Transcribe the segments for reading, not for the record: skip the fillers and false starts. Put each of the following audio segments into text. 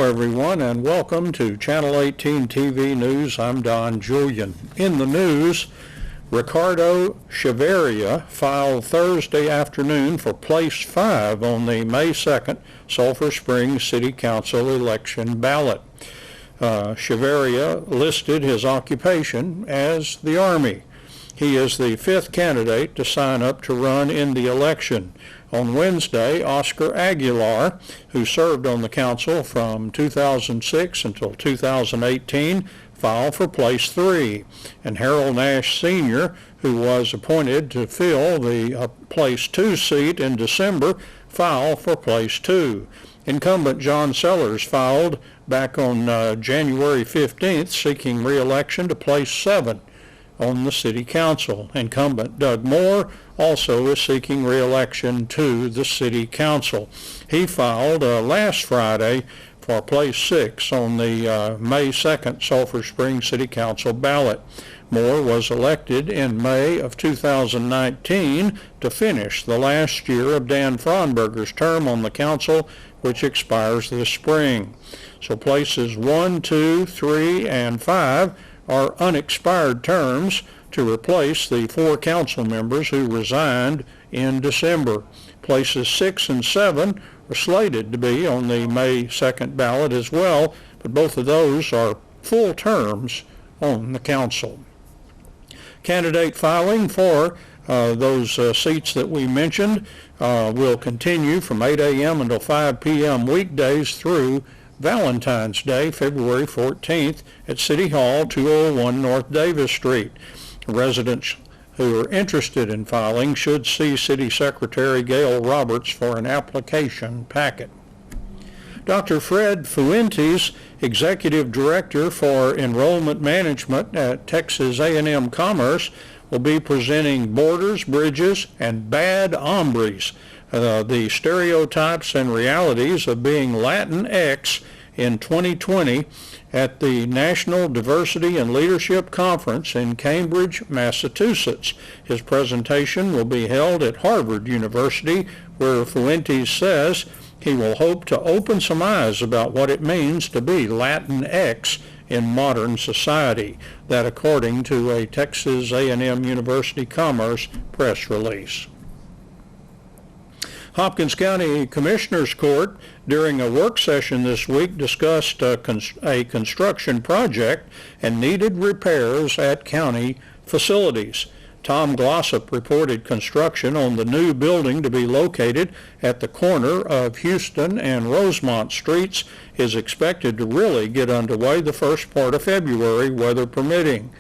everyone, and welcome to Channel 18 TV News. I'm Don Julian. In the news, Ricardo Chavarria filed Thursday afternoon for place 5 on the May 2nd Sulphur Springs City Council election ballot. Chavarria listed his occupation as the Army. He is the 5th candidate to sign up to run in the election. On Wednesday, Oscar Aguilar, who served on the council from 2006 until 2018, filed for place 3, and Harold Nash Sr., who was appointed to fill the place 2 seat in December, filed for place 2. Incumbent John Sellers filed back on January 15th, seeking re-election to place 7 on the City Council. Incumbent Doug Moore also is seeking re-election to the City Council. He filed last Friday for place 6 on the May 2nd Sulphur Springs City Council ballot. Moore was elected in May of 2019 to finish the last year of Dan Fronberger's term on the council, which expires this spring. So places 1, 2, 3, and 5 are unexpired terms to replace the 4 council members who resigned in December. Places 6 and 7 are slated to be on the May 2nd ballot as well, but both of those are full terms on the council. Candidate filing for those seats that we mentioned will continue from 8 a.m. until 5 p.m. weekdays through Valentine's Day, February 14th at City Hall, 201 North Davis Street. Residents who are interested in filing should see City Secretary Gail Roberts for an application packet. Dr. Fred Fuentes, Executive Director for Enrollment Management at Texas A&M Commerce, will be presenting Borders, Bridges, and Bad Hombres, the stereotypes and realities of being Latinx in 2020 at the National Diversity and Leadership Conference in Cambridge, Massachusetts. His presentation will be held at Harvard University, where Fuentes says he will hope to open some eyes about what it means to be Latinx in modern society. That according to a Texas A&M University Commerce press release. Hopkins County Commissioners Court, during a work session this week, discussed a construction project and needed repairs at county facilities. Tom Glossop reported construction on the new building to be located at the corner of Houston and Rosemont Streets is expected to really get underway the first part of February, weather permitting.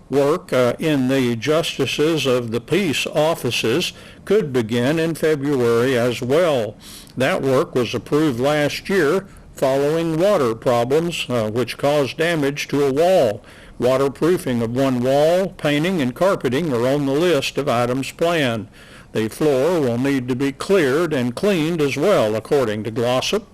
Work in the Justices of the Peace offices could begin in February as well. That work was approved last year following water problems which caused damage to a wall. Waterproofing of one wall, painting, and carpeting are on the list of items planned. The floor will need to be cleared and cleaned as well, according to Glossop.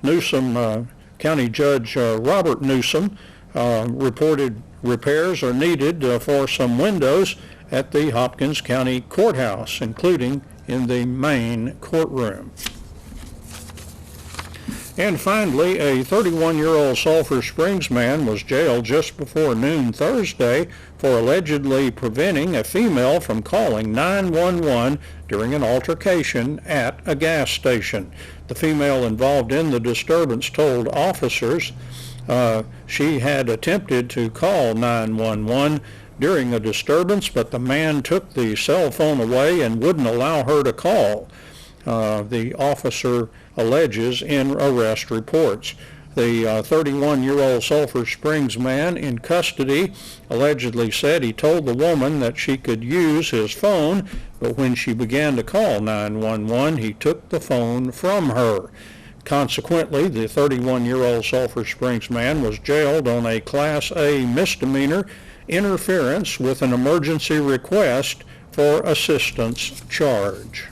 Newsom, County Judge Robert Newsom, reported repairs are needed for some windows at the Hopkins County Courthouse, including in the main courtroom. And finally, a 31-year-old Sulphur Springs man was jailed just before noon Thursday for allegedly preventing a female from calling 911 during an altercation at a gas station. The female involved in the disturbance told officers she had attempted to call 911 during a disturbance, but the man took the cell phone away and wouldn't allow her to call. The officer alleges in arrest reports. The 31-year-old Sulphur Springs man in custody allegedly said he told the woman that she could use his phone, but when she began to call 911, he took the phone from her. Consequently, the 31-year-old Sulphur Springs man was jailed on a Class A misdemeanor, interference with an emergency request for assistance charge.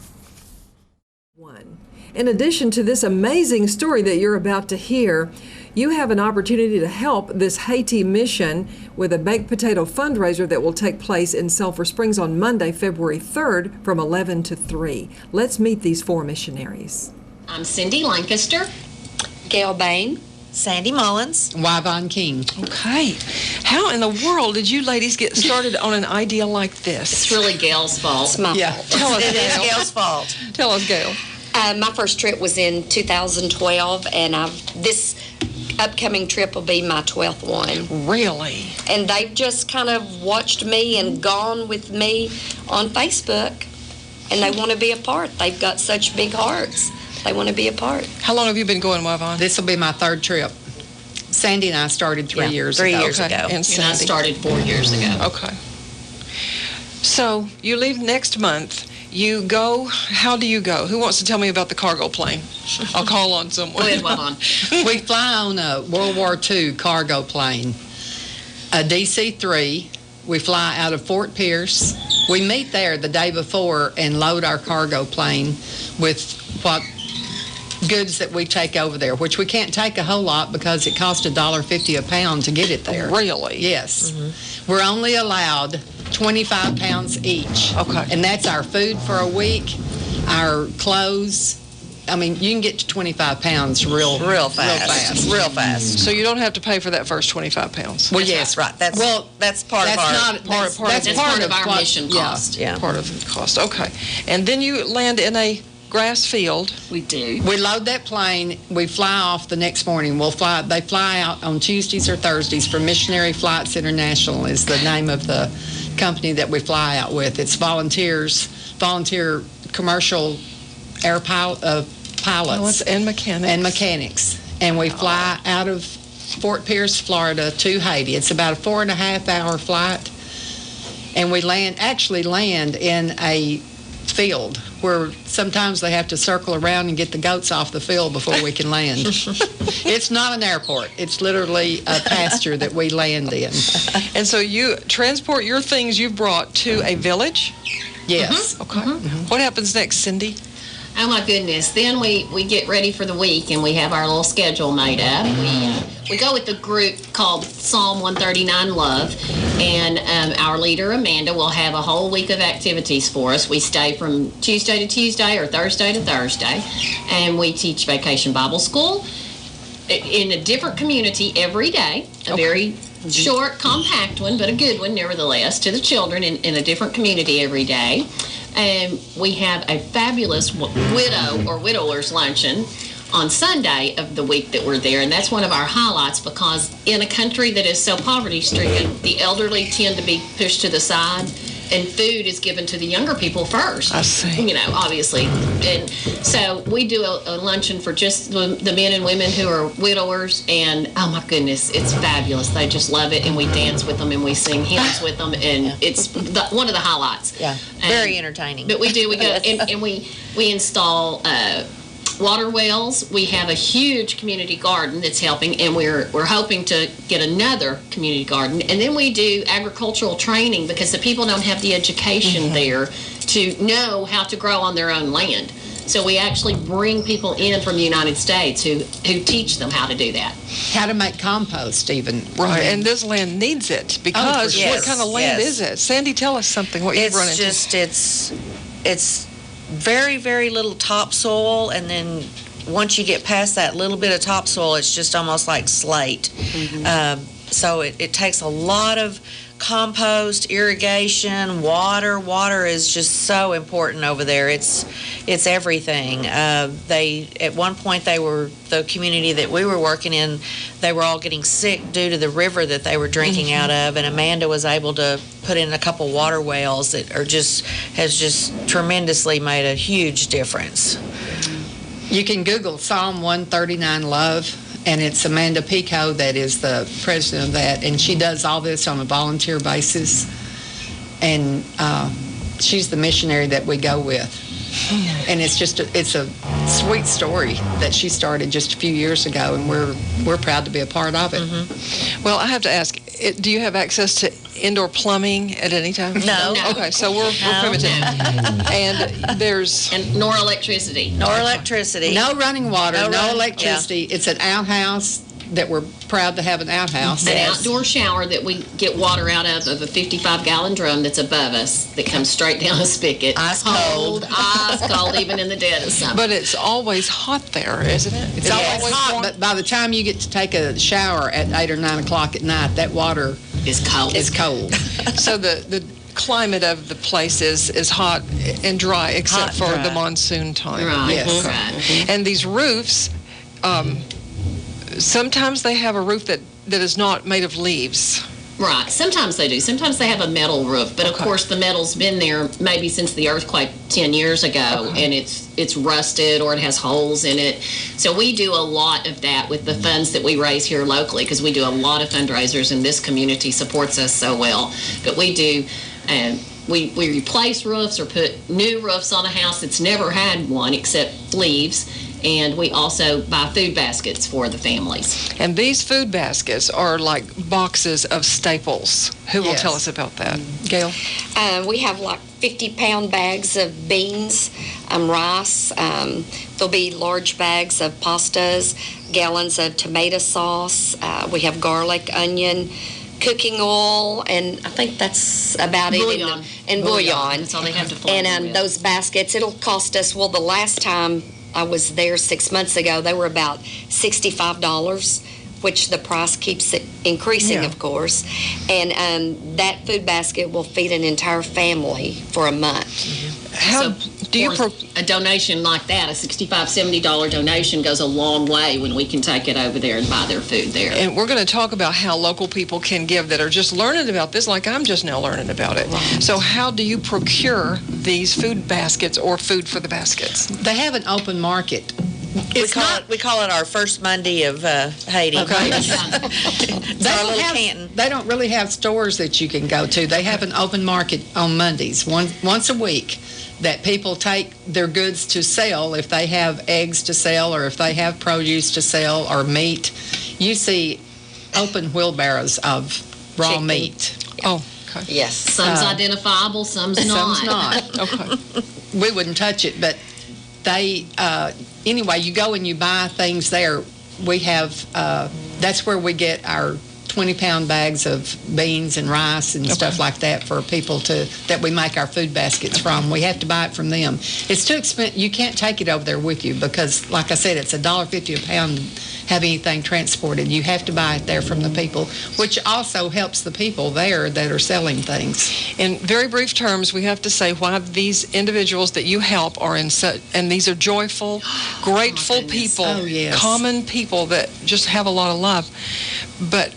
In addition to this amazing story that you're about to hear, you have an opportunity to help this Haiti mission with a baked potato fundraiser that will take place in Sulphur Springs on Monday, February 3rd from 11 to 3. Let's meet these 4 missionaries. I'm Cindy Lancaster, Gail Bain, Sandy Mullins. Yvonne King. Okay. How in the world did you ladies get started on an idea like this? It's really Gail's fault. It's my Yeah. fault. Tell us, It is Gail. Gail's fault. Tell us, Gail. My first trip was in 2012, and this upcoming trip will be my 12th one. Really? And they've just kind of watched me and gone with me on Facebook, and they want to be a part. They've got such big hearts. They want to be a part. How long have you been going, Yvonne? This will be my third trip. Sandy and I started 3 years ago. 3 years Okay. ago. And And I Sandy. started 4 years ago. Okay. So you leave next month. You go. How do you go? Who wants to tell me about the cargo plane? I'll call on someone. Go ahead, Yvonne. We fly on a World War II cargo plane, a DC-3. We fly out of Fort Pierce. We meet there the day before and load our cargo plane with what goods that we take over there, which we can't take a whole lot because it costs $1.50 a pound to get it there. Really? Yes. We're only allowed 25 pounds each. Okay. And that's our food for a week, our clothes. I mean, you can get to 25 pounds real fast. Real fast. So you don't have to pay for that first 25 pounds. Well, yes. Right. That's part That's of our. not part that's of- part of our what- mission yeah. cost. Yeah. Part of the cost. Okay. And then you land in a grass field. We do. We load that plane. We fly off the next morning. They fly out on Tuesdays or Thursdays for Missionary Flights International is the name of the company that we fly out with. It's volunteer commercial air pilots. Pilots and mechanics. And mechanics. And we fly out of Fort Pierce, Florida to Haiti. It's about a 4.5-hour flight. And we actually land in a field where sometimes they have to circle around and get the goats off the field before we can land. It's not an airport. It's literally a pasture that we land in. And so you transport your things you've brought to a village? Yes. Okay. What happens next, Cindy? Oh my goodness! Then we get ready for the week, and we have our little schedule made up. We go with a group called Psalm 139 Love, and our leader Amanda will have a whole week of activities for us. We stay from Tuesday to Tuesday or Thursday to Thursday, and we teach Vacation Bible School in a different community every day. A very short, compact one, but a good one nevertheless, to the children in a different community every day. And we have a fabulous widow or widower's luncheon on Sunday of the week that we're there, and that's one of our highlights because in a country that is so poverty-stricken, the elderly tend to be pushed to the side, and food is given to the younger people first. I see. You know, obviously. And so we do a luncheon for just the men and women who are widowers, and oh my goodness, it's fabulous. They just love it, and we dance with them, and we sing hymns with them, and it's one of the highlights. Yeah. Very entertaining. But we go and we install water wells. We have a huge community garden that's helping, and we're hoping to get another community garden. And then we do agricultural training because the people don't have the education there to know how to grow on their own land. So we actually bring people in from the United States who teach them how to do that. How to make compost even. Right, and this land needs it because sure. what kind of land is it? Sandy, tell us something, what you've run into. It's very, very little topsoil, and then once you get past that little bit of topsoil, it's just almost like slate. So it takes a lot of compost, irrigation, water. Water is just so important over there. It's everything. At one point the community that we were working in, they were all getting sick due to the river that they were drinking out of, and Amanda was able to put in a couple water wells that has just tremendously made a huge difference. You can Google Psalm 139 Love, and it's Amanda Pico that is the president of that, and she does all this on a volunteer basis, and she's the missionary that we go with. And it's a sweet story that she started just a few years ago, and we're proud to be a part of it. Well, I have to ask, do you have access to indoor plumbing at any time? No. Okay, so we're primitive. And there's... Nor electricity. No electricity. No running water, no No electricity. It's an outhouse that we're proud to have an outhouse. An outdoor shower that we get water out of a 55-gallon drum that's above us that comes straight down a spigot. Ice cold. Ice cold, even in the dead of summer. But it's always hot there, isn't it? It's always hot, but by the time you get to take a shower at 8 or 9 o'clock at night, that water It's cold. is cold. So the climate of the place is hot and dry, except Hot, for dry. the monsoon time. Right, Yes. right. And these roofs, sometimes they have a roof that is not made of leaves. Right. Sometimes they do. Sometimes they have a metal roof, but of course the metal's been there maybe since the earthquake 10 years ago, and it's rusted or it has holes in it. So we do a lot of that with the funds that we raise here locally, because we do a lot of fundraisers, and this community supports us so well. But we do. We replace roofs or put new roofs on a house that's never had one except leaves, and we also buy food baskets for the families. And these food baskets are like boxes of staples. Who will Yes. tell us about that? Gail? We have like 50-pound bags of beans, rice. There'll be large bags of pastas, gallons of tomato sauce. We have garlic, onion, cooking oil, and I think that's about Bouillon. it. And bouillon. That's all they have to flavor And with. those baskets, it'll cost us, well, the last time I was there 6 months ago, they were about $65, which the price keeps it increasing, Yeah. of course. And that food basket will feed an entire family for a month. How So do you for a donation like that, a $65, $70 donation goes a long way when we can take it over there and buy their food there. and we're going to talk about how local people can give that are just learning about this, like I'm just now learning about it. So how do you procure these food baskets or food for the baskets? They have an open market. We call it our first Monday of Haiti. Okay. It's our little Canton. They don't really have stores that you can go to. They have an open market on Mondays, once a week, that people take their goods to sell. If they have eggs to sell, or if they have produce to sell, or meat, you see open wheelbarrows of raw Chicken. meat. Oh, okay. Yes. Some's identifiable, some's not. Some's not. Okay. We wouldn't touch it, but they, anyway, you go and you buy things there. We have, that's where we get our 20-pound bags of beans and rice and stuff like that for people that we make our food baskets from. We have to buy it from them. It's too expensive. You can't take it over there with you because, like I said, it's $1.50 a pound to have anything transported. You have to buy it there from the people, which also helps the people there that are selling things. In very brief terms, we have to say why these individuals that you help are in such, and these are joyful, grateful goodness. people, Oh, yes. common people that just have a lot of love. But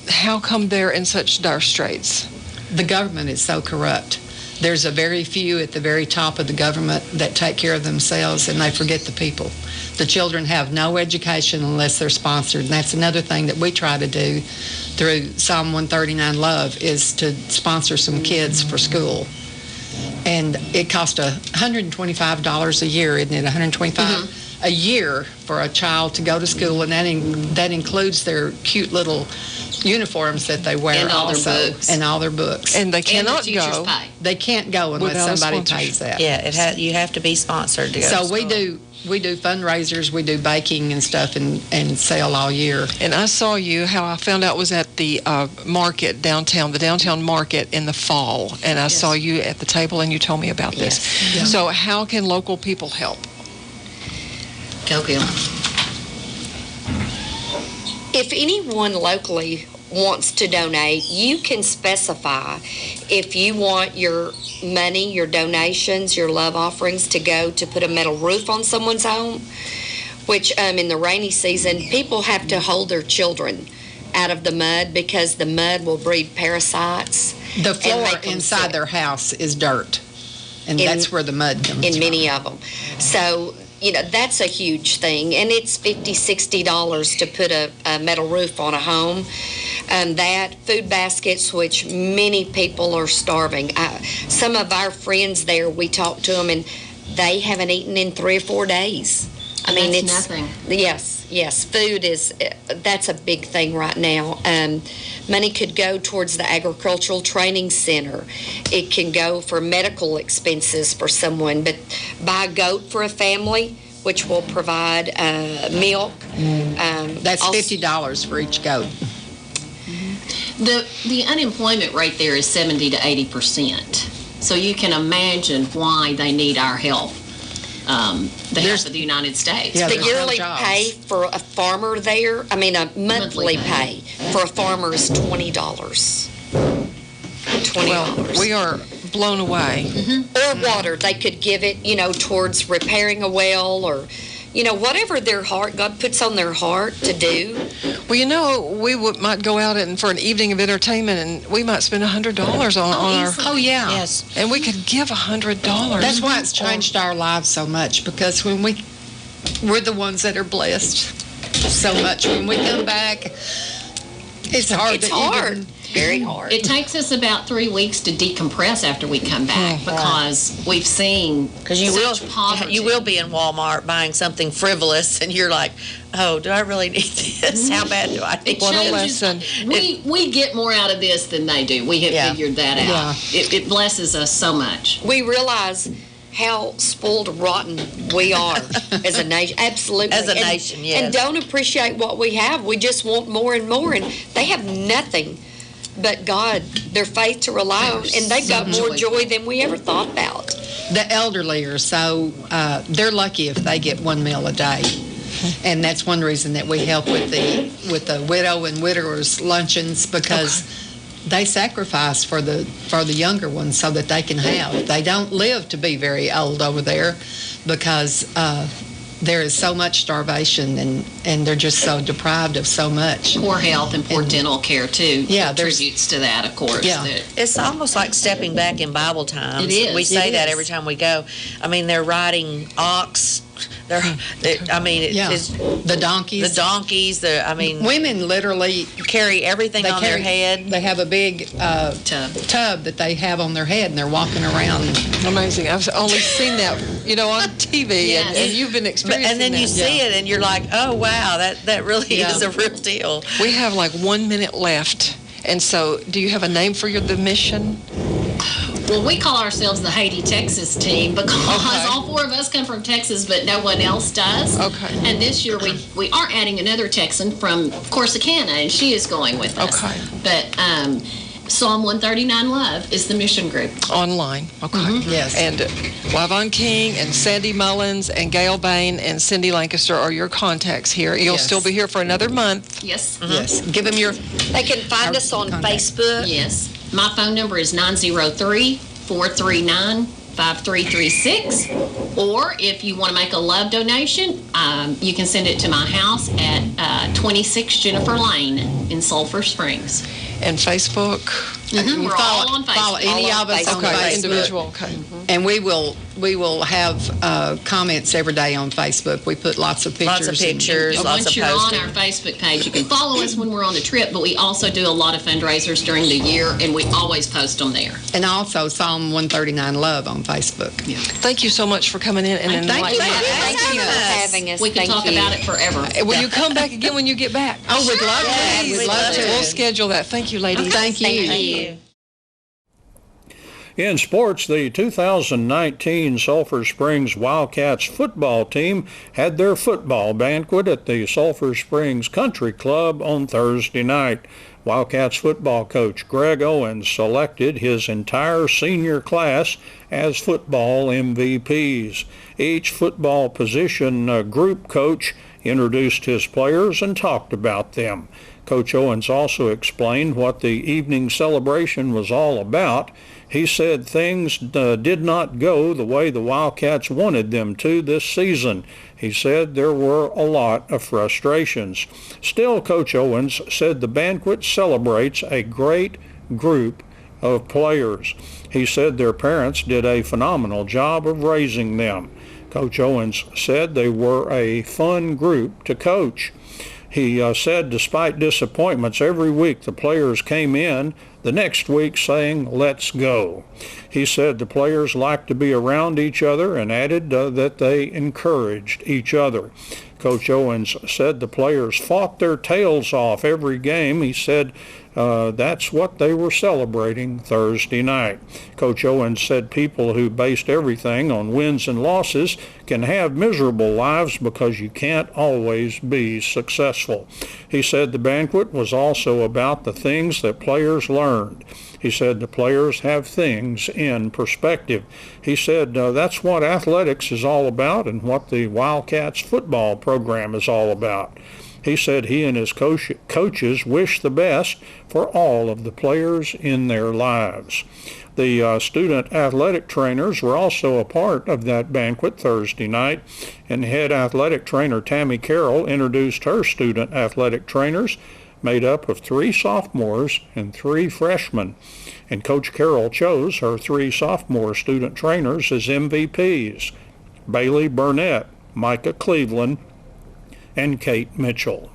how come they're in such dire straits? The government is so corrupt. There's a very few at the very top of the government that take care of themselves, and they forget the people. The children have no education unless they're sponsored, and that's another thing that we try to do through Psalm 139 Love, is to sponsor some kids for school. And it costs $125 a year, isn't it? $125 a year for a child to go to school, and that includes their cute little uniforms that they wear, And all their also, books. and all their books. And they And the cannot teacher's go. pay. They can't go unless Without a somebody sponsorship. pays that. Yeah, you have to be sponsored to go. So to we school. do fundraisers, we do baking and stuff, and sell all year. And I saw you, how I found out was at the market downtown, the downtown market in the fall. And I saw you at the table and you told me about this. So how can local people help? Go, Gil. If anyone locally wants to donate, you can specify if you want your money, your donations, your love offerings to go to put a metal roof on someone's home, which in the rainy season, people have to hold their children out of the mud because the mud will breed parasites. The and floor make them inside sick. their house is dirt, and In- that's where the mud comes In from. many of them. So, that's a huge thing. And it's $50, $60 to put a metal roof on a home. That, food baskets, which many people are starving. Some of our friends there, we talked to them, and they haven't eaten in 3 or 4 days. That's nothing. Yes. Food that's a big thing right now. Money could go towards the Agricultural Training Center. It can go for medical expenses for someone, but buy a goat for a family, which will provide milk. That's also- $50 for each goat. The unemployment rate there is 70 to 80%. So you can imagine why they need our help. The help of the United States. Yeah, The there's no yearly jobs. pay for a farmer there, a monthly pay for a farmer is $20. $20. We are blown away. Or water. They could give it, towards repairing a well or, whatever their heart, God puts on their heart to do. Well, we might go out for an evening of entertainment, and we might spend $100 on our. Oh, yeah. Yes. And we could give $100. That's why it's changed our lives so much, because when we're the ones that are blessed so much. When we come back, it's hard. It's hard. Very hard. It takes us about 3 weeks to decompress after we come back because we've seen Because you will be in Walmart buying something frivolous, and you're like, oh, do I really need this? How bad do I need What a this? lesson. We get more out of this than they do. We have figured that out. It blesses us so much. We realize how spoiled rotten we are as a nation. Absolutely. As a nation, yes. And don't appreciate what we have. We just want more and more. And they have nothing but God, their faith to rely on. And they've got more joy than we ever thought about. The elderly are so, they're lucky if they get one meal a day. And that's one reason that we help with the widow and widowers luncheons, because they sacrifice for the younger ones so that they can have. They don't live to be very old over there because there is so much starvation and they're just so deprived of so much. Poor health and poor dental care, too, Yeah, contributes to that, of course. Yeah. It's almost like stepping back in Bible times. It is. We say It that is. every time we go. I mean, they're riding ox. It's The donkeys. the donkeys. Women literally carry everything on their head. They have a big tub that they have on their head, and they're walking around. Amazing. I've only seen that, on TV, Yes. and you've been experiencing And then you that. see it, and you're like, oh, wow, that really Yeah. is a real deal. We have like 1 minute left. And so, do you have a name for the mission? Well, we call ourselves the Haiti, Texas team because all 4 of us come from Texas, but no one else does. Okay. And this year we are adding another Texan from Corsicana, and she is going with us. Okay. But Psalm 139 Love is the mission group. Online. Okay. Yes. And Wyvon King and Sandy Mullins and Gail Bain and Cindy Lancaster are your contacts here. You'll Yes. still be here for another month. Yes. Yes. Give them your. They can find us on contact. Facebook. Yes. My phone number is 903-439-5336. Or if you want to make a love donation, you can send it to my house at 26 Jennifer Lane in Sulphur Springs. And Facebook. We're all on Facebook. Follow any All of on us on Facebook. Okay, Facebook. individual. Okay. And we will have comments every day on Facebook. We put lots of pictures. Lots of pictures, And lots once of you're posting. on our Facebook page, you can follow us when we're on the trip, but we also do a lot of fundraisers during the year, and we always post them there. And also Psalm 139 Love on Facebook. Thank you so much for coming in and Thank you. enlightening us. Thank you for us. having us. We can Thank talk you. about it forever. Will you come back again when you get back? Oh, we'd love to. Yes, We'd we'd love love to. to. We'll schedule that. Thank you, ladies. Thank you. Thank you. In sports, the 2019 Sulphur Springs Wildcats football team had their football banquet at the Sulphur Springs Country Club on Thursday night. Wildcats football coach Greg Owens selected his entire senior class as football MVPs. Each football position group coach introduced his players and talked about them. Coach Owens also explained what the evening celebration was all about. He said things did not go the way the Wildcats wanted them to this season. He said there were a lot of frustrations. Still, Coach Owens said the banquet celebrates a great group of players. He said their parents did a phenomenal job of raising them. Coach Owens said they were a fun group to coach. He said despite disappointments every week the players came in, the next week saying, "Let's go." He said the players like to be around each other and added that they encouraged each other. Coach Owens said the players fought their tails off every game. He said that's what they were celebrating Thursday night. Coach Owens said people who based everything on wins and losses can have miserable lives because you can't always be successful. He said the banquet was also about the things that players learned. He said the players have things in perspective. He said that's what athletics is all about and what the Wildcats football program is all about. He said he and his coaches wish the best for all of the players in their lives. The student athletic trainers were also a part of that banquet Thursday night, and head athletic trainer Tammy Carroll introduced her student athletic trainers, made up of 3 sophomores and 3 freshmen. And Coach Carroll chose her 3 sophomore student trainers as MVPs: Bailey Burnett, Micah Cleveland, and Kate Mitchell.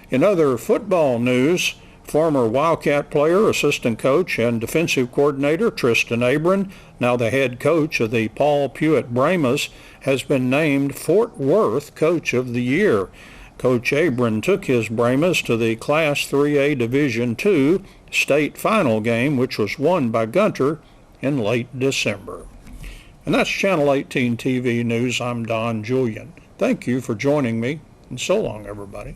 In other football news, former Wildcat player, assistant coach, and defensive coordinator Tristan Abram, now the head coach of the Paul Pewitt Brahmas, has been named Fort Worth Coach of the Year. Coach Abram took his Brahmas to the Class 3A Division II state final game, which was won by Gunter in late December. And that's Channel 18 TV News. I'm Don Julian. Thank you for joining me, and so long, everybody.